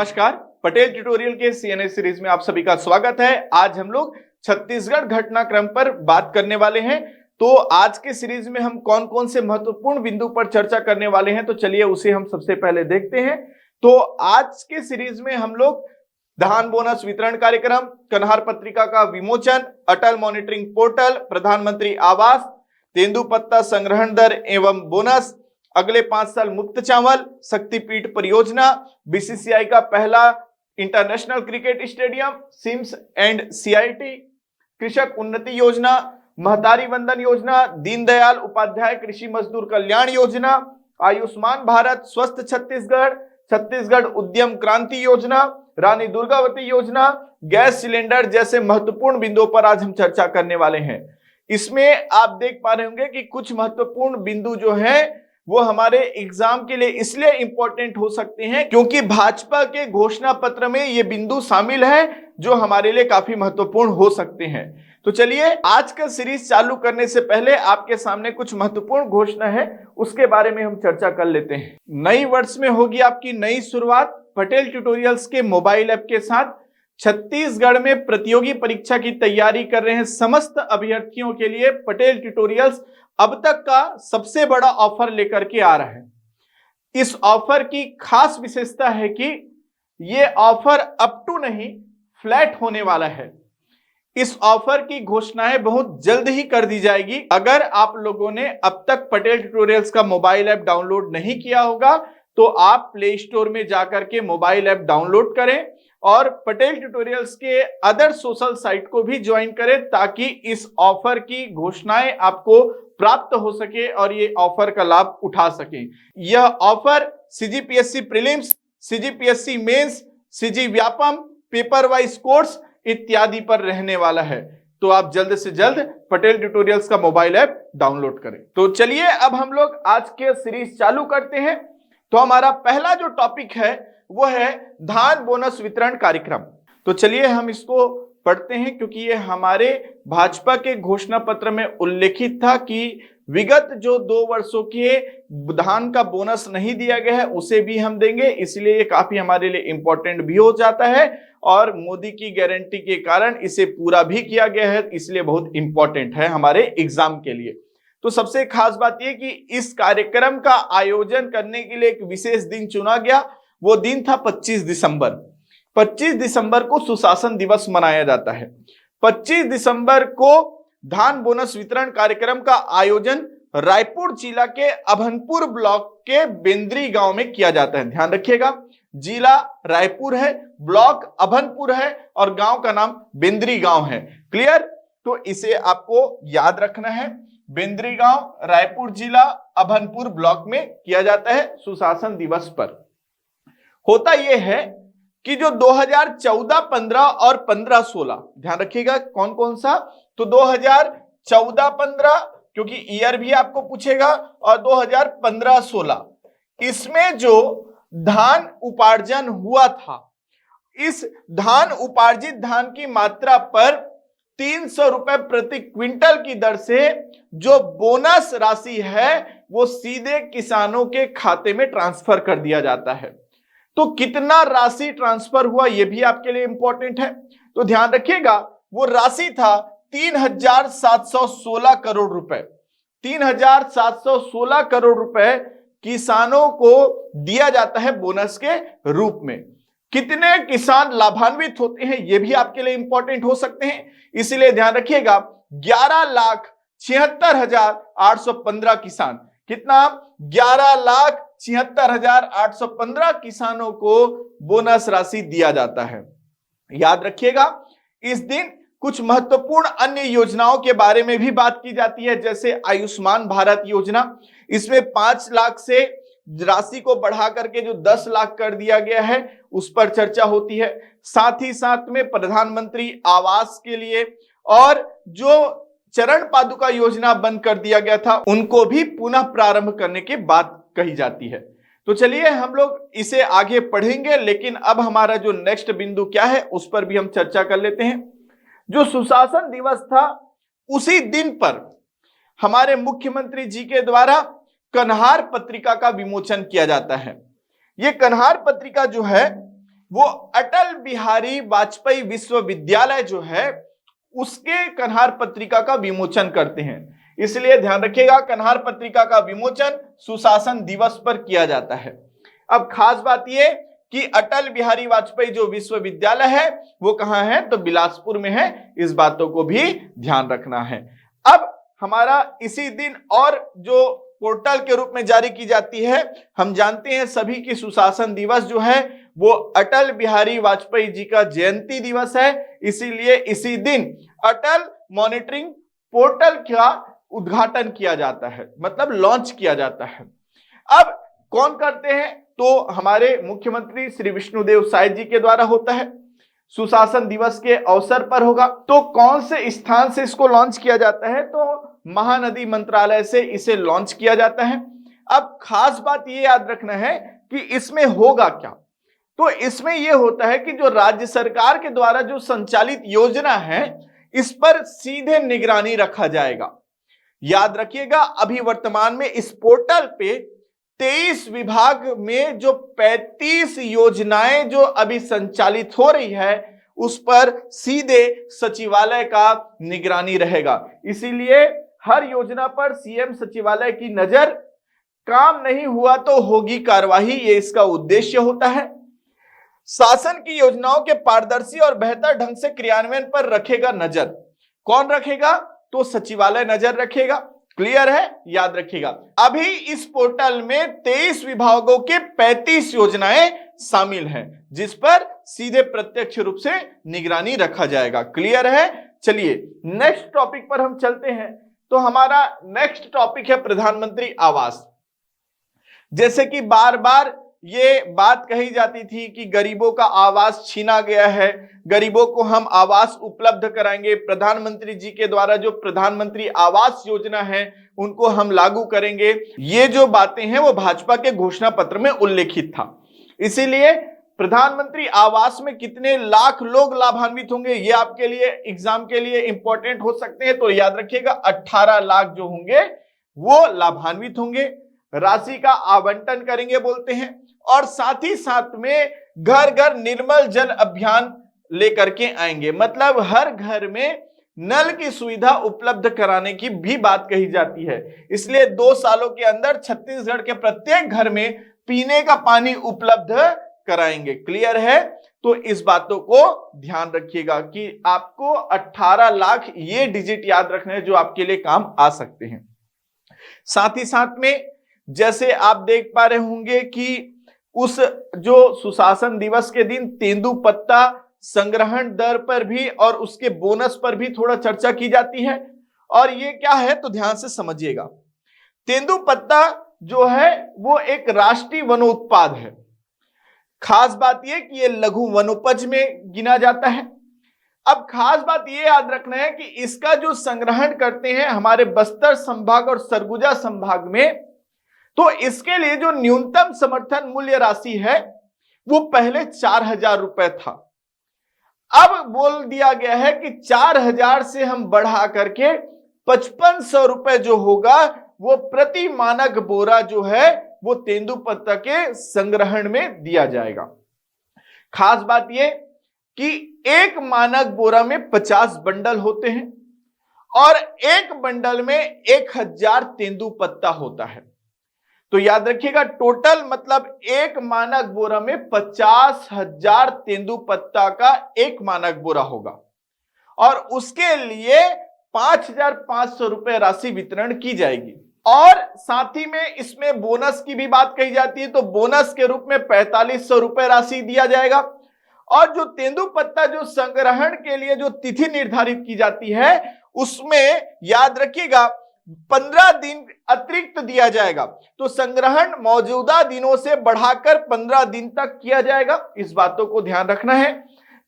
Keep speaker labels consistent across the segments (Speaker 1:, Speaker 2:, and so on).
Speaker 1: नमस्कार, पटेल ट्यूटोरियल के CNA series में आप सभी का स्वागत है। आज हम लोग छत्तीसगढ़ घटनाक्रम पर बात करने वाले हैं। तो आज के सीरीज में हम कौन कौन से महत्वपूर्ण बिंदु पर चर्चा करने वाले हैं, तो चलिए उसे हम सबसे पहले देखते हैं। तो आज के सीरीज में हम लोग धान बोनस वितरण कार्यक्रम, कन्हार पत्रिका का विमोचन, अटल मॉनिटरिंग पोर्टल, प्रधानमंत्री आवास, तेंदुपत्ता संग्रहण दर एवं बोनस, अगले 5 साल मुफ्त चावल, शक्तिपीठ परियोजना, बीसीसीआई का पहला international cricket stadium, CIMS and CIT, Krishak Unnati योजना, महतारी वंदन योजना, दीनदयाल उपाध्याय कृषि मजदूर कल्याण योजना, आयुष्मान भारत, स्वस्थ छत्तीसगढ़, छत्तीसगढ़ उद्यम क्रांति योजना, रानी दुर्गावती योजना, गैस सिलेंडर जैसे महत्वपूर्ण बिंदुओं पर आज हम चर्चा करने वाले हैं। इसमें आप देख पा रहे होंगे कि कुछ महत्वपूर्ण बिंदु जो है वो हमारे एग्जाम के लिए इसलिए इंपॉर्टेंट हो सकते हैं क्योंकि भाजपा के घोषणा पत्र में ये बिंदु शामिल है जो हमारे लिए काफी महत्वपूर्ण हो सकते हैं। तो चलिए आज का सीरीज चालू करने से पहले आपके सामने कुछ महत्वपूर्ण घोषणा है, उसके बारे में हम चर्चा कर लेते हैं। नई वर्ष में होगी आपकी नई शुरुआत। पटेल ट्यूटोरियल्स के मोबाइल ऐप के साथ छत्तीसगढ़ में प्रतियोगी परीक्षा की तैयारी कर रहे हैं समस्त अभ्यर्थियों के लिए पटेल ट्यूटोरियल्स अब तक का सबसे बड़ा ऑफर लेकर के आ रहा है। इस ऑफर की खास विशेषता है कि यह ऑफर अप टू नहीं फ्लैट होने वाला है। इस ऑफर की घोषणाएं बहुत जल्द ही कर दी जाएगी। अगर आप लोगों ने अब तक पटेल ट्यूटोरियल्स का मोबाइल ऐप डाउनलोड नहीं किया होगा तो आप प्ले स्टोर में जाकर के मोबाइल ऐप डाउनलोड करें और पटेल ट्यूटोरियल्स के अदर सोशल साइट को भी ज्वाइन करें ताकि इस ऑफर की घोषणाएं आपको प्राप्त हो सके और ये ऑफर का लाभ उठा सके। यह offer CGPSC prelims, CGPSC mains, CG Vyapam, paper wise course इत्यादि पर रहने वाला है। तो आप जल्द से जल्द पटेल ट्यूटोरियल्स का मोबाइल ऐप डाउनलोड करें। तो चलिए अब हम लोग आज के सीरीज चालू करते हैं। तो हमारा पहला जो टॉपिक है वो है धान बोनस वितरण कार्यक्रम। तो चलिए हम इसको पढ़ते हैं क्योंकि ये हमारे भाजपा के घोषणा पत्र में उल्लेखित था कि विगत जो 2 वर्षों के धान का बोनस नहीं दिया गया है उसे भी हम देंगे, इसलिए ये काफी हमारे लिए इंपॉर्टेंट भी हो जाता है और मोदी की गारंटी के कारण इसे पूरा भी किया गया है, इसलिए बहुत इंपॉर्टेंट है हमारे एग्जाम के लिए। तो सबसे खास बात यह कि इस कार्यक्रम का आयोजन करने के लिए एक विशेष दिन चुना गया। वो दिन था 25 दिसंबर। 25 दिसंबर को सुशासन दिवस मनाया जाता है। 25 दिसंबर को धान बोनस वितरण कार्यक्रम का आयोजन रायपुर जिला के अभनपुर ब्लॉक के बेंद्री गांव में किया जाता है। ध्यान रखिएगा, जिला रायपुर है, ब्लॉक अभनपुर है और गांव का नाम बेंद्री गांव है। क्लियर? तो इसे आपको याद रखना है। बेंद्री गांव, रायपुर जिला, अभनपुर ब्लॉक में किया जाता है सुशासन दिवस पर। होता यह है कि जो 2014, 15 और 15-16, ध्यान रखिएगा कौन कौन सा, तो 2014, 15 क्योंकि ईयर भी आपको पूछेगा और 2015-16 इसमें जो धान उपार्जन हुआ था, इस धान उपार्जित धान की मात्रा पर 300 रुपए प्रति क्विंटल की दर से जो बोनस राशि है वो सीधे किसानों के खाते में ट्रांसफर कर दिया जाता है। तो कितना राशि ट्रांसफर हुआ ये भी आपके लिए इंपॉर्टेंट है, तो ध्यान रखिएगा। वो राशि था 3,716 करोड़ रुपए। 3,716 करोड़ रुपए किसानों को दिया जाता है बोनस के रूप में। कितने किसान लाभान्वित होते हैं ये भी आपके लिए इंपॉर्टेंट हो सकते हैं, इसीलिए ध्यान रखिएगा 11,76,815 किसान। कितना? 11,76,815 किसानों को बोनस राशि दिया जाता है। याद रखिएगा इस दिन कुछ महत्वपूर्ण अन्य योजनाओं के बारे में भी बात की जाती है, जैसे आयुष्मान भारत योजना। इसमें 5 लाख से राशि को बढ़ा करके जो 10 लाख कर दिया गया है उस पर चर्चा होती है। साथ ही साथ में प्रधानमंत्री आवास के लिए और जो चरण पादुका योजना बंद कर दिया गया था उनको भी पुनः प्रारंभ करने की बात कही जाती है। तो चलिए हम लोग इसे आगे पढ़ेंगे, लेकिन अब हमारा जो नेक्स्ट बिंदु क्या है उस पर भी हम चर्चा कर लेते हैं। जो सुशासन दिवस था उसी दिन पर हमारे मुख्यमंत्री जी के द्वारा कन्हार पत्रिका का विमोचन किया जाता है। ये कन्हार पत्रिका जो है वो अटल बिहारी वाजपेयी विश्वविद्यालय जो है उसके कन्हार पत्रिका का विमोचन करते हैं। इसलिए ध्यान रखिएगा, कन्हार पत्रिका का विमोचन सुशासन दिवस पर किया जाता है। अब खास बात यह कि अटल बिहारी वाजपेयी जो विश्वविद्यालय है वो कहां है, तो बिलासपुर में है। इस बातों को भी ध्यान रखना है। अब हमारा इसी दिन और जो पोर्टल के रूप में जारी की जाती है, हम जानते हैं सभी की सुशासन दिवस जो है वो अटल बिहारी वाजपेयी जी का जयंती दिवस है। इसीलिए इसी दिन अटल मॉनिटरिंग पोर्टल का उद्घाटन किया जाता है, मतलब लॉन्च किया जाता है। अब कौन करते हैं, तो हमारे मुख्यमंत्री श्री विष्णुदेव साय जी के द्वारा होता है। सुशासन दिवस के अवसर पर होगा। तो कौन से स्थान से इसको लॉन्च किया जाता है, तो महानदी मंत्रालय से इसे लॉन्च किया जाता है। अब खास बात यह याद रखना है कि इसमें होगा क्या, तो इसमें यह होता है कि जो राज्य सरकार के द्वारा जो संचालित योजना है इस पर सीधे निगरानी रखा जाएगा। याद रखिएगा, अभी वर्तमान में इस पोर्टल पे 23 विभाग में जो 35 योजनाएं जो अभी संचालित हो रही है उस पर सीधे सचिवालय का निगरानी रहेगा। इसीलिए हर योजना पर सीएम सचिवालय की नजर, काम नहीं हुआ तो होगी कार्यवाही, ये इसका उद्देश्य होता है। शासन की योजनाओं के पारदर्शी और बेहतर ढंग से क्रियान्वयन पर रखेगा नजर। कौन रखेगा, तो सचिवालय नजर रखेगा। क्लियर है, याद रखिएगा। अभी इस पोर्टल में 23 विभागों के 35 योजनाएं शामिल हैं जिस पर सीधे प्रत्यक्ष रूप से निगरानी रखा जाएगा। क्लियर है। चलिए नेक्स्ट टॉपिक पर हम चलते हैं। तो हमारा नेक्स्ट टॉपिक है प्रधानमंत्री आवास। जैसे कि बार बार ये बात कही जाती थी कि गरीबों का आवास छीना गया है, गरीबों को हम आवास उपलब्ध कराएंगे, प्रधानमंत्री जी के द्वारा जो प्रधानमंत्री आवास योजना है उनको हम लागू करेंगे। ये जो बातें हैं वो भाजपा के घोषणा पत्र में उल्लेखित था। इसीलिए प्रधानमंत्री आवास में कितने लाख लोग लाभान्वित होंगे ये आपके लिए एग्जाम के लिए इंपॉर्टेंट हो सकते हैं। तो याद रखिएगा 18 लाख जो होंगे वो लाभान्वित होंगे, राशि का आवंटन करेंगे बोलते हैं। और साथ ही साथ में घर घर निर्मल जल अभियान लेकर के आएंगे, मतलब हर घर में नल की सुविधा उपलब्ध कराने की भी बात कही जाती है। इसलिए 2 सालों के अंदर छत्तीसगढ़ के प्रत्येक घर में पीने का पानी उपलब्ध कराएंगे। क्लियर है। तो इस बातों को ध्यान रखिएगा कि आपको 18 लाख ये डिजिट याद रखने जो आपके लिए काम आ सकते हैं। साथ ही साथ में जैसे आप देख पा रहे होंगे कि उस जो सुशासन दिवस के दिन तेंदुपत्ता संग्रहण दर पर भी और उसके बोनस पर भी थोड़ा चर्चा की जाती है। और ये क्या है तो ध्यान से समझिएगा। तेंदुपत्ता जो है वो एक राष्ट्रीय वनोत्पाद है। खास बात यह कि ये लघु वनोपज में गिना जाता है। अब खास बात यह याद रखना है कि इसका जो संग्रहण करते हैं हमारे बस्तर संभाग और सरगुजा संभाग में, तो इसके लिए जो न्यूनतम समर्थन मूल्य राशि है वो पहले 4,000 रुपए था। अब बोल दिया गया है कि 4,000 से हम बढ़ा करके 5,500 रुपए जो होगा वो प्रति मानक बोरा जो है वो तेंदुपत्ता के संग्रहण में दिया जाएगा। खास बात यह कि एक मानक बोरा में 50 बंडल होते हैं और एक बंडल में 1,000 तेंदुपत्ता होता है। तो याद रखिएगा टोटल मतलब एक मानक बोरा में 50,000 तेंदुपत्ता का एक मानक बोरा होगा और उसके लिए 5,500 रुपए राशि वितरण की जाएगी। और साथ ही में इसमें बोनस की भी बात कही जाती है, तो बोनस के रूप में 4,500 रुपए राशि दिया जाएगा। और जो तेंदुपत्ता जो संग्रहण के लिए जो तिथि निर्धारित की जाती है उसमें याद रखिएगा 15 दिन अतिरिक्त दिया जाएगा। तो संग्रहण मौजूदा दिनों से बढ़ाकर 15 दिन तक किया जाएगा। इस बातों को ध्यान रखना है।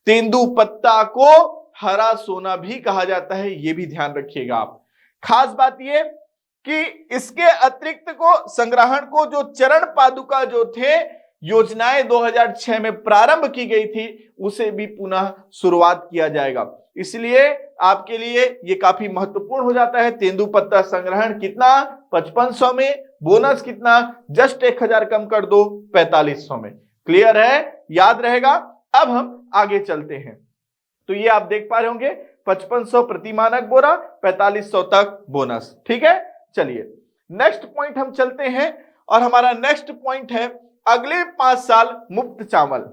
Speaker 1: तेंदुपत्ता को हरा सोना भी कहा जाता है, यह भी ध्यान रखिएगा आप। खास बात यह कि इसके अतिरिक्त को संग्रहण को जो चरण पादुका जो थे योजनाएं 2006 में प्रारंभ की गई थी उसे भी पुनः शुरुआत किया जाएगा। इसलिए आपके लिए ये काफी महत्वपूर्ण हो जाता है। तेंदुपत्ता संग्रहण कितना 5,500 में, बोनस कितना जस्ट 1,000 कम कर दो 4,500 में। क्लियर है, याद रहेगा। अब हम आगे चलते हैं, तो ये आप देख पा रहे होंगे 5500 प्रति मानक बोरा, 4500 तक बोनस। ठीक है, चलिए नेक्स्ट पॉइंट हम चलते हैं और हमारा नेक्स्ट पॉइंट है अगले 5 साल मुफ्त चावल।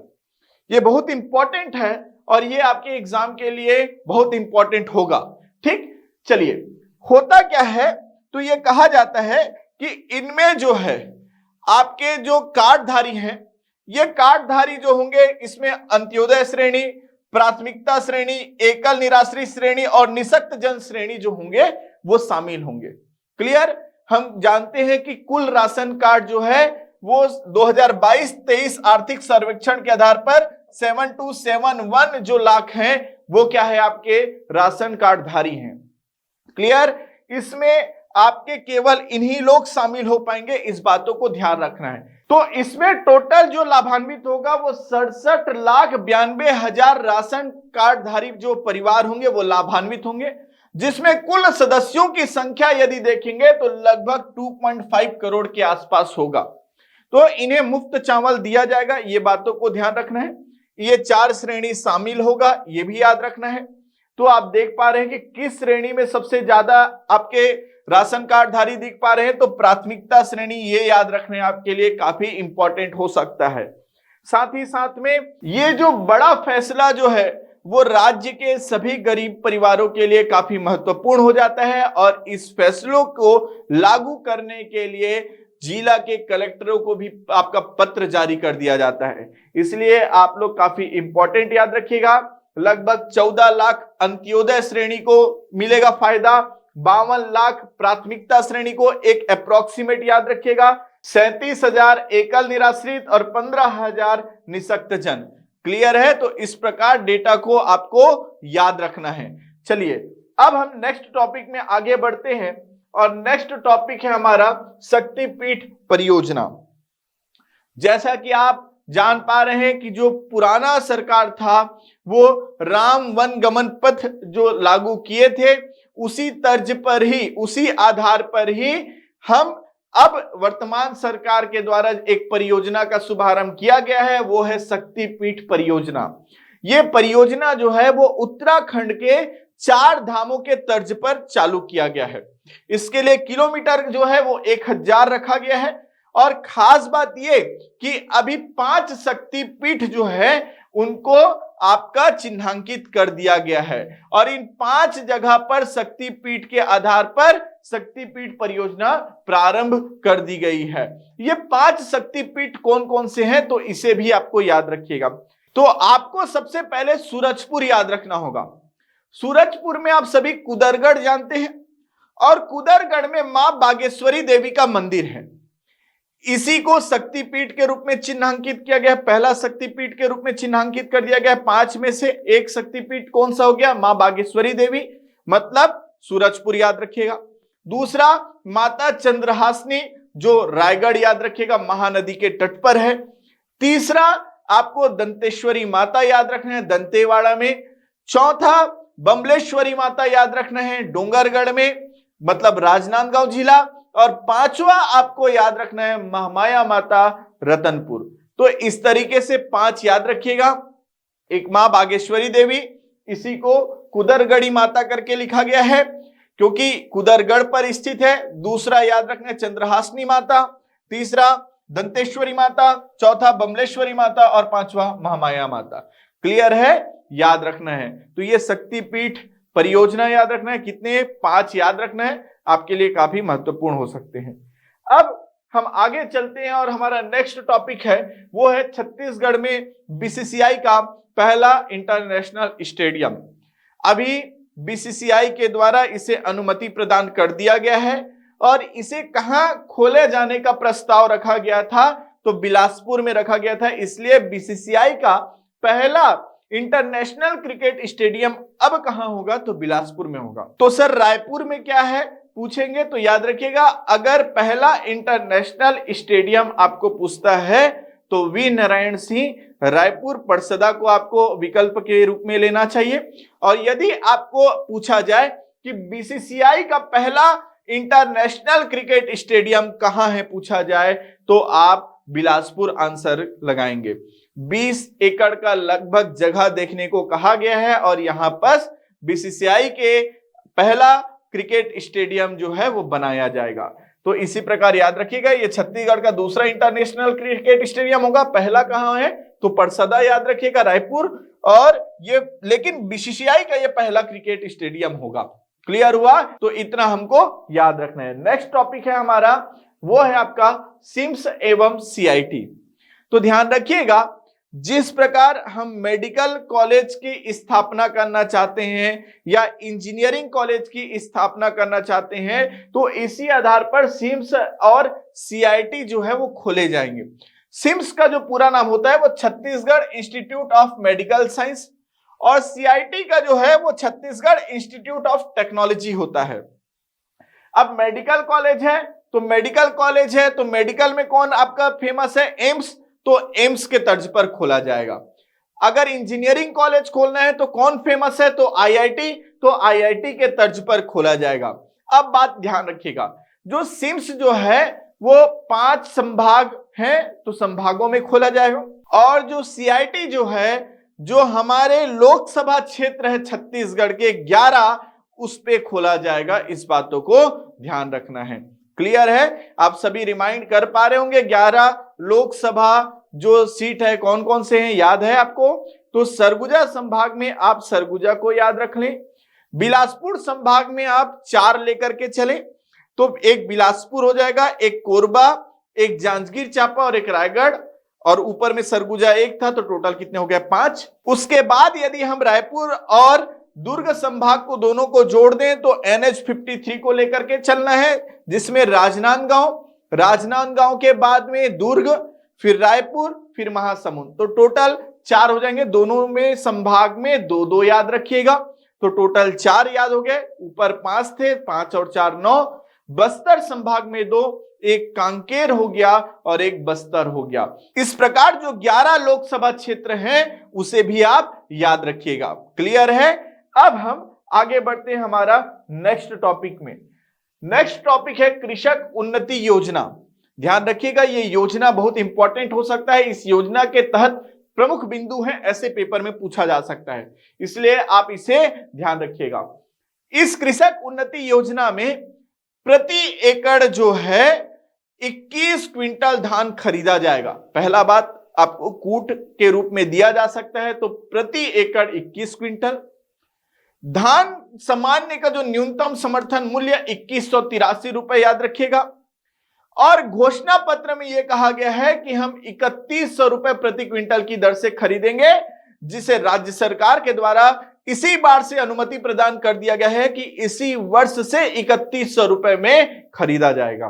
Speaker 1: ये बहुत इंपॉर्टेंट है और ये आपके एग्जाम के लिए बहुत इंपॉर्टेंट होगा। ठीक, चलिए होता क्या है, तो ये कहा जाता है कि इनमें जो है आपके जो कार्डधारी हैं, ये कार्डधारी जो होंगे इसमें अंत्योदय श्रेणी, प्राथमिकता श्रेणी, एकल निराश्रित श्रेणी और निःशक्त जन श्रेणी जो होंगे वो शामिल होंगे। क्लियर, हम जानते हैं कि कुल राशन कार्ड जो है वो 2022-23 आर्थिक सर्वेक्षण के आधार पर 7271 जो लाख हैं वो क्या है, आपके राशन कार्ड धारी हैं। क्लियर, इसमें आपके केवल इन्हीं लोग शामिल हो पाएंगे, इस बातों को ध्यान रखना है। तो इसमें टोटल जो लाभान्वित होगा वो 67,92,000 राशन कार्ड धारी जो परिवार होंगे वो लाभान्वित होंगे, जिसमें कुल सदस्यों की संख्या यदि देखेंगे तो लगभग 2.5 करोड़ के आसपास होगा। तो इन्हें मुफ्त चावल दिया जाएगा, ये बातों को ध्यान रखना है। ये 4 श्रेणी शामिल होगा, ये भी याद रखना है। तो आप देख पा रहे हैं कि किस श्रेणी में सबसे ज्यादा आपके राशन कार्ड धारी दिख पा रहे हैं, तो प्राथमिकता श्रेणी, ये याद रखने आपके लिए काफी इंपॉर्टेंट हो सकता है। साथ ही साथ में ये जो बड़ा फैसला जो है वो राज्य के सभी गरीब परिवारों के लिए काफी महत्वपूर्ण हो जाता है और इस फैसलों को लागू करने के लिए जिला के कलेक्टरों को भी आपका पत्र जारी कर दिया जाता है। इसलिए आप लोग काफी इंपॉर्टेंट याद रखिएगा। लगभग 14 लाख अंत्योदय श्रेणी को मिलेगा फायदा, 52 लाख प्राथमिकता श्रेणी को, एक अप्रोक्सीमेट याद रखिएगा, 37,000 एकल निराश्रित और 15,000 निःशक्त जन। क्लियर है, तो इस प्रकार डेटा को आपको याद रखना है। चलिए अब हम नेक्स्ट टॉपिक में आगे बढ़ते हैं और नेक्स्ट टॉपिक है हमारा शक्तिपीठ परियोजना। जैसा कि आप जान पा रहे हैं कि जो पुराना सरकार था वो राम वन गमन पथ जो लागू किए थे, उसी तर्ज पर ही, उसी आधार पर ही हम अब वर्तमान सरकार के द्वारा एक परियोजना का शुभारंभ किया गया है, वो है शक्तिपीठ परियोजना। ये परियोजना जो है वो उत्तराखंड के 4 धामों के तर्ज पर चालू किया गया है। इसके लिए किलोमीटर जो है वो 1000 रखा गया है और खास बात ये कि अभी 5 शक्तिपीठ जो है उनको आपका चिन्हांकित कर दिया गया है और इन 5 जगह पर शक्तिपीठ के आधार पर शक्तिपीठ परियोजना प्रारंभ कर दी गई है। ये 5 शक्तिपीठ कौन कौन से हैं, तो इसे भी आपको याद रखिएगा। तो आपको सबसे पहले सूरजपुर याद रखना होगा। सूरजपुर में आप सभी कुदरगढ़ जानते हैं और कुदरगढ़ में मां बागेश्वरी देवी का मंदिर है। इसी को शक्तिपीठ के रूप में चिन्हांकित किया गया, पहला शक्तिपीठ के रूप में चिन्हांकित कर दिया गया। 5 में से एक शक्तिपीठ कौन सा हो गया, मां बागेश्वरी देवी, मतलब सूरजपुर याद रखिएगा। दूसरा माता चंद्रहासिनी जो रायगढ़ याद रखिएगा, महानदी के तट पर है। तीसरा आपको दंतेश्वरी माता याद रखना है, दंतेवाड़ा में। चौथा बमलेश्वरी माता याद रखना है, डोंगरगढ़ में, मतलब राजनांदगांव जिला। और 5वां आपको याद रखना है महामाया माता रतनपुर। तो इस तरीके से 5 याद रखिएगा। एक मां बागेश्वरी देवी, इसी को कुदरगढ़ी माता करके लिखा गया है क्योंकि कुदरगढ़ पर स्थित है। दूसरा याद रखना है चंद्रहासिनी माता, तीसरा दंतेश्वरी माता, चौथा बमलेश्वरी माता और 5वां महामाया माता। क्लियर है, याद रखना है। तो ये शक्तिपीठ परियोजना याद रखना है, कितने, 5 याद रखना है, आपके लिए काफी महत्वपूर्ण हो सकते हैं। अब हम आगे चलते हैं और हमारा नेक्स्ट टॉपिक है वो है छत्तीसगढ़ में बीसीसीआई का पहला इंटरनेशनल स्टेडियम। अभी बीसीसीआई के द्वारा इसे अनुमति प्रदान कर दिया गया है और इसे कहां खोले जाने का प्रस्ताव रखा गया था, तो बिलासपुर में रखा गया था। इसलिए बीसीसीआई का पहला इंटरनेशनल क्रिकेट स्टेडियम अब कहां होगा, तो बिलासपुर में होगा। तो सर रायपुर में क्या है पूछेंगे तो याद रखिएगा, अगर पहला इंटरनेशनल स्टेडियम आपको पूछता है तो वी नारायण सिंह रायपुर परसदा को आपको विकल्प के रूप में लेना चाहिए। और यदि आपको पूछा जाए कि बीसीसीआई का पहला इंटरनेशनल क्रिकेट स्टेडियम कहां है पूछा जाए, तो आप बिलासपुर आंसर लगाएंगे। 20 एकड़ का लगभग जगह देखने को कहा गया है और यहां पर बीसीसीआई के पहला क्रिकेट स्टेडियम जो है वो बनाया जाएगा। तो इसी प्रकार याद रखिएगा, ये छत्तीसगढ़ का दूसरा इंटरनेशनल क्रिकेट स्टेडियम होगा। पहला कहां है तो परसदा, याद रखिएगा, रायपुर। और ये लेकिन बीसीसीआई का ये पहला क्रिकेट स्टेडियम होगा। क्लियर हुआ? तो इतना हमको याद रखना है। नेक्स्ट टॉपिक है हमारा, वो है आपका सिम्स एवं सीआईटी। तो ध्यान रखिएगा, जिस प्रकार हम मेडिकल कॉलेज की स्थापना करना चाहते हैं या इंजीनियरिंग कॉलेज की स्थापना करना चाहते हैं, तो इसी आधार पर सिम्स और सीआईटी जो है वो खोले जाएंगे। सिम्स का जो पूरा नाम होता है वो Chhattisgarh institute of medical science, और सीआईटी का जो है वो छत्तीसगढ़ इंस्टीट्यूट ऑफ टेक्नोलॉजी होता है। अब मेडिकल कॉलेज है तो मेडिकल में कौन आपका फेमस है? एम्स, तो एम्स के तर्ज पर खोला जाएगा। अगर इंजीनियरिंग कॉलेज खोलना है तो कौन फेमस है? तो आईआईटी, तो आईआईटी के तर्ज पर खोला जाएगा। अब बात ध्यान रखिएगा, जो सिम्स जो है वो 5 संभाग हैं, तो संभागों में खोला जाएगा। और जो सीआईटी जो है, जो हमारे लोकसभा क्षेत्र है छत्तीसगढ़ के 11, उस पे खोला जाएगा। इस बातों को ध्यान रखना है। क्लियर है? आप सभी रिमाइंड कर पा रहे होंगे 11 लोकसभा जो सीट है कौन कौन से हैं, याद है आपको? तो सरगुजा संभाग में आप सरगुजा को याद रख लें। बिलासपुर संभाग में आप 4 लेकर के चले, तो एक बिलासपुर हो जाएगा, एक कोरबा, एक जांजगीर चांपा और एक रायगढ़, और ऊपर में सरगुजा 1 था, तो टोटल कितने हो गए? 5। उसके बाद यदि हम रायपुर और दुर्ग संभाग को दोनों को जोड़ दें तो NH-53 को लेकर के चलना है, जिसमें राजनांदगांव के बाद में दुर्ग, फिर रायपुर, फिर महासमुंद, तो टोटल 4 हो जाएंगे। दोनों में संभाग में 2-2 याद रखिएगा, तो टोटल 4 याद हो गए। ऊपर 5 थे, 5 और 4 9। बस्तर संभाग में 2, एक कांकेर हो गया और एक बस्तर हो गया। इस प्रकार जो 11 लोकसभा क्षेत्र हैं उसे भी आप याद रखिएगा। क्लियर है? अब हम आगे बढ़ते हैं हमारा नेक्स्ट टॉपिक में। नेक्स्ट टॉपिक है कृषक उन्नति योजना। ध्यान रखिएगा, ये योजना बहुत इंपॉर्टेंट हो सकता है। इस योजना के तहत प्रमुख बिंदु हैं, ऐसे पेपर में पूछा जा सकता है, इसलिए आप इसे ध्यान रखिएगा। इस कृषक उन्नति योजना में प्रति एकड़ जो है 21 क्विंटल धान खरीदा जाएगा। पहला बात, आपको कूट के रूप में दिया जा सकता है, तो प्रति एकड़ 21 क्विंटल। धान सामान्य का जो न्यूनतम समर्थन मूल्य 2183 रुपए, याद रखिएगा। और घोषणा पत्र में यह कहा गया है कि हम 3100 रुपए प्रति क्विंटल की दर से खरीदेंगे, जिसे राज्य सरकार के द्वारा इसी बार से अनुमति प्रदान कर दिया गया है कि इसी वर्ष से 3100 रुपए में खरीदा जाएगा।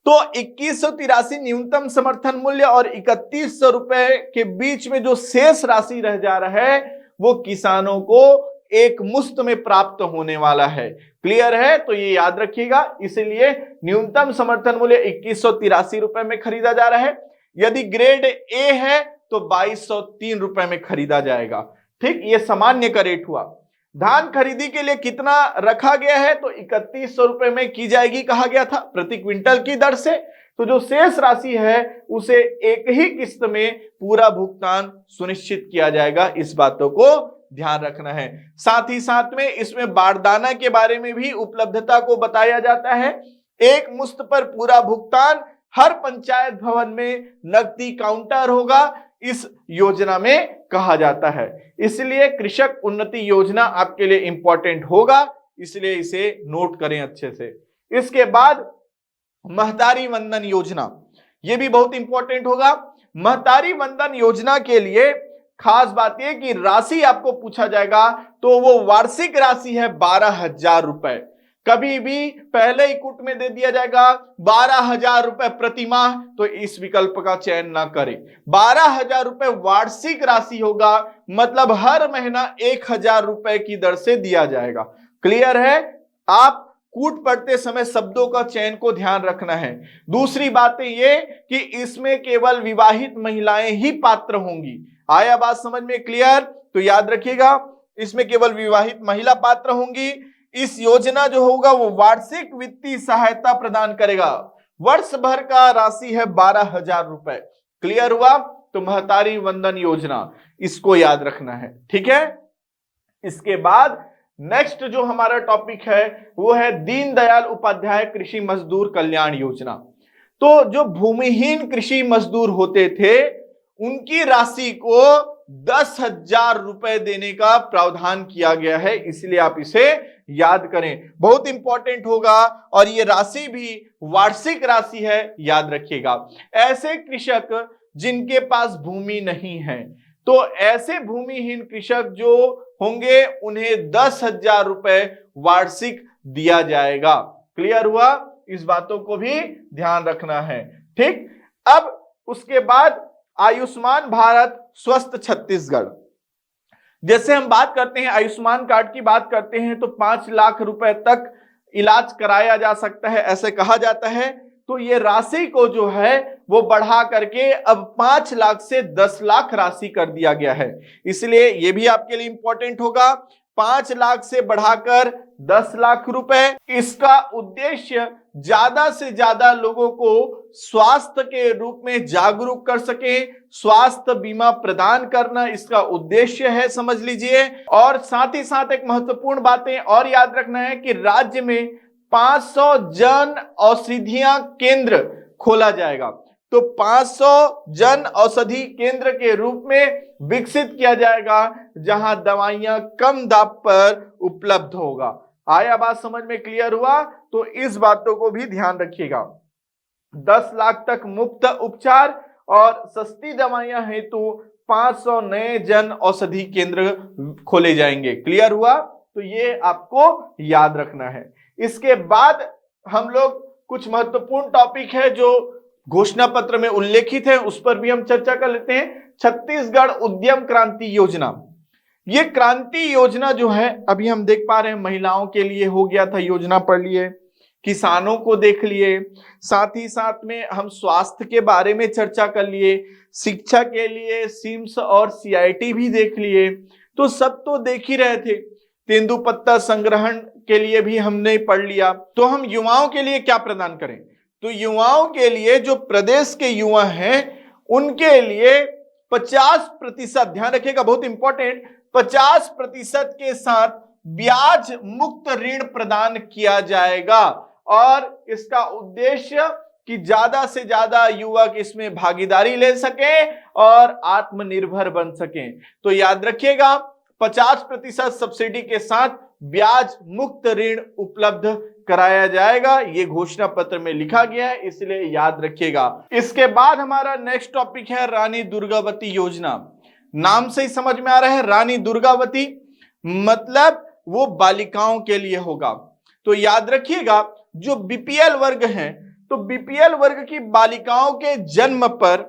Speaker 1: तो 2183 न्यूनतम समर्थन मूल्य और 3100 रुपए के बीच में जो शेष राशि रह जा रहा है वो किसानों को एक मुश्त में प्राप्त होने वाला है। क्लियर है? तो ये याद रखिएगा, इसलिए न्यूनतम समर्थन मूल्य 2183 रुपए में खरीदा जा रहा है। यदि ग्रेड ए है तो 2203 रुपए में खरीदा जाएगा। ठीक, ये सामान्य का रेट हुआ। धान खरीदी के लिए कितना रखा गया है? तो 3100 रुपए में की जाएगी कहा गया था प्रति क्विंटल की दर से। तो जो शेष राशि है उसे एक ही किस्त में पूरा भुगतान सुनिश्चित किया जाएगा। इस बातों को ध्यान रखना है। साथ ही साथ में इसमें बारदाना के बारे में भी उपलब्धता को बताया जाता है। एक मुश्त पर पूरा भुगतान, हर पंचायत भवन में नकदी काउंटर होगा, इस योजना में कहा जाता है। इसलिए कृषक उन्नति योजना आपके लिए इंपॉर्टेंट होगा, इसलिए इसे नोट करें अच्छे से। इसके बाद महतारी वंदन योजना, यह भी बहुत इंपॉर्टेंट होगा। महतारी वंदन योजना के लिए खास बात यह कि राशि आपको पूछा जाएगा तो वो वार्षिक राशि है 12,000 रुपए। कभी भी पहले ही कुट में दे दिया जाएगा 12,000 रुपए प्रति माह, तो इस विकल्प का चयन ना करें। 12,000 रुपए वार्षिक राशि होगा, मतलब हर महीना 1,000 रुपए की दर से दिया जाएगा। क्लियर है? आप कूट पढ़ते समय शब्दों का चयन को ध्यान रखना है। दूसरी बात ये कि इसमें केवल विवाहित महिलाएं ही पात्र होंगी। आया बात समझ में? क्लियर? तो याद रखिएगा, इसमें केवल विवाहित महिला पात्र होंगी। इस योजना जो होगा वो वार्षिक वित्तीय सहायता प्रदान करेगा। वर्ष भर का राशि है 12,000 रुपए। क्लियर हुआ? तो महतारी वंदन योजना, इसको याद रखना है। ठीक है, इसके बाद नेक्स्ट जो हमारा टॉपिक है वो है दीनदयाल उपाध्याय कृषि मजदूर कल्याण योजना। तो जो भूमिहीन कृषि मजदूर होते थे उनकी राशि को 10,000 रुपए देने का प्रावधान किया गया है, इसलिए आप इसे याद करें, बहुत इंपॉर्टेंट होगा। और ये राशि भी वार्षिक राशि है, याद रखिएगा। ऐसे कृषक जिनके पास भूमि नहीं है, तो ऐसे भूमिहीन कृषक जो होंगे उन्हें 10,000 रुपए वार्षिक दिया जाएगा। क्लियर हुआ? इस बातों को भी ध्यान रखना है। ठीक, अब उसके बाद आयुष्मान भारत स्वस्थ छत्तीसगढ़। जैसे हम बात करते हैं आयुष्मान कार्ड की बात करते हैं तो 5 लाख रुपए तक इलाज कराया जा सकता है, ऐसे कहा जाता है। तो ये राशि को जो है वो बढ़ा करके अब 5 लाख से 10 लाख राशि कर दिया गया है, इसलिए ये भी आपके लिए इंपॉर्टेंट होगा। 5 लाख से बढ़ाकर 10 लाख रुपए। इसका उद्देश्य ज्यादा से ज्यादा लोगों को स्वास्थ्य के रूप में जागरूक कर सके, स्वास्थ्य बीमा प्रदान करना इसका उद्देश्य है, समझ लीजिए। और साथ ही साथ एक महत्वपूर्ण बातें और याद रखना है कि राज्य में 500 जन औषधियां केंद्र खोला जाएगा। तो 500 जन औषधि केंद्र के रूप में विकसित किया जाएगा जहां दवाइयां कम दाम पर उपलब्ध होगा। आया बात समझ में? क्लियर हुआ? तो इस बातों को भी ध्यान रखिएगा। 10 लाख तक मुफ्त उपचार और सस्ती दवाइयां हेतु 500 नए जन औषधि केंद्र खोले जाएंगे। क्लियर हुआ? तो ये आपको याद रखना है। इसके बाद हम लोग कुछ महत्वपूर्ण टॉपिक है जो घोषणा पत्र में उल्लेखित है, उस पर भी हम चर्चा कर लेते हैं। छत्तीसगढ़ उद्यम क्रांति योजना। ये क्रांति योजना जो है अभी हम देख पा रहे हैं, महिलाओं के लिए हो गया था, योजना पढ़ लिए, किसानों को देख लिए, साथ ही साथ में हम स्वास्थ्य के बारे में चर्चा कर लिए, शिक्षा के लिए सिम्स और CIT भी देख लिए। तो सब तो देख ही रहे थे। तेंदुपत्ता संग्रहण के लिए भी हमने पढ़ लिया। तो हम युवाओं के लिए क्या प्रदान करें? तो युवाओं के लिए जो प्रदेश के युवा हैं उनके लिए 50%, ध्यान रखिएगा बहुत इंपॉर्टेंट, 50% के साथ ब्याज मुक्त ऋण प्रदान किया जाएगा। और इसका उद्देश्य कि ज्यादा से ज्यादा युवक इसमें भागीदारी ले सकें और आत्मनिर्भर बन सकें। तो याद रखिएगा 50% सब्सिडी के साथ ब्याज मुक्त ऋण उपलब्ध कराया जाएगा, ये घोषणा पत्र में लिखा गया है, इसलिए याद रखिएगा। इसके बाद हमारा नेक्स्ट टॉपिक है रानी दुर्गावती योजना। नाम से ही समझ में आ रहा है, रानी दुर्गावती मतलब वो बालिकाओं के लिए होगा। तो याद रखिएगा जो BPL वर्ग हैं, तो BPL वर्ग की बालिकाओं के जन्म पर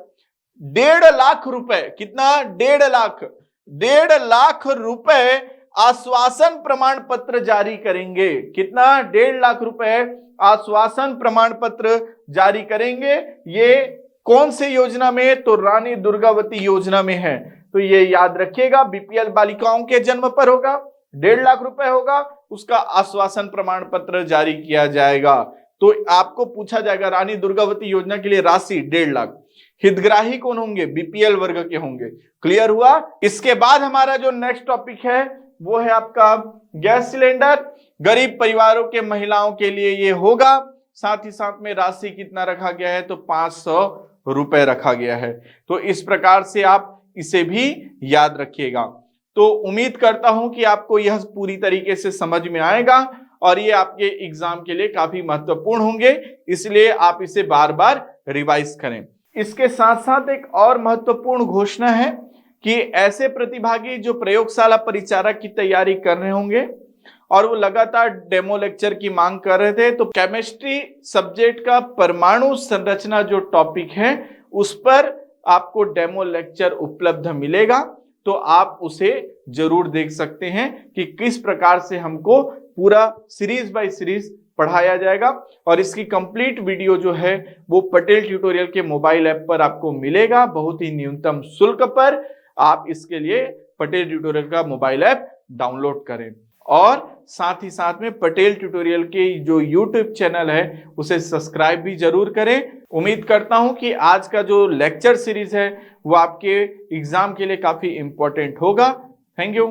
Speaker 1: 1.5 लाख रुपए, कितना? 1.5 लाख रुपए आश्वासन प्रमाण पत्र जारी करेंगे। कितना? 1.5 लाख रुपए आश्वासन प्रमाण पत्र जारी करेंगे। ये कौन से योजना में? तो रानी दुर्गावती योजना में है। तो ये याद रखिएगा, BPL बालिकाओं के जन्म पर होगा, 1.5 लाख रुपए होगा, उसका आश्वासन प्रमाण पत्र जारी किया जाएगा। तो आपको पूछा जाएगा रानी दुर्गावती योजना के लिए राशि 1.5 लाख। हितग्राही कौन होंगे? BPL वर्ग के होंगे। क्लियर हुआ? इसके बाद हमारा जो नेक्स्ट टॉपिक है वो है आपका गैस सिलेंडर। गरीब परिवारों के महिलाओं के लिए ये होगा। साथ ही साथ में राशि कितना रखा गया है? तो 500 रुपए रखा गया है। तो इस प्रकार से आप इसे भी याद रखिएगा। तो उम्मीद करता हूं कि आपको यह पूरी तरीके से समझ में आएगा और ये आपके एग्जाम के लिए काफी महत्वपूर्ण होंगे, इसलिए आप इसे बार बार रिवाइज करें। इसके साथ साथ एक और महत्वपूर्ण घोषणा है कि ऐसे प्रतिभागी जो प्रयोगशाला परिचारक की तैयारी कर रहे होंगे और वो लगातार डेमो लेक्चर की मांग कर रहे थे, तो केमिस्ट्री सब्जेक्ट का परमाणु संरचना जो टॉपिक है उस पर आपको डेमो लेक्चर उपलब्ध मिलेगा। तो आप उसे जरूर देख सकते हैं कि किस प्रकार से हमको पूरा सीरीज बाय सीरीज पढ़ाया जाएगा। और इसकी कंप्लीट वीडियो जो है वो पटेल ट्यूटोरियल के मोबाइल ऐप पर आपको मिलेगा, बहुत ही न्यूनतम शुल्क पर। आप इसके लिए पटेल ट्यूटोरियल का मोबाइल ऐप डाउनलोड करें। और साथ ही साथ में पटेल ट्यूटोरियल के जो यूट्यूब चैनल है उसे सब्सक्राइब भी जरूर करें। उम्मीद करता हूं कि आज का जो लेक्चर सीरीज है वो आपके एग्जाम के लिए काफी इंपॉर्टेंट होगा। Thank you.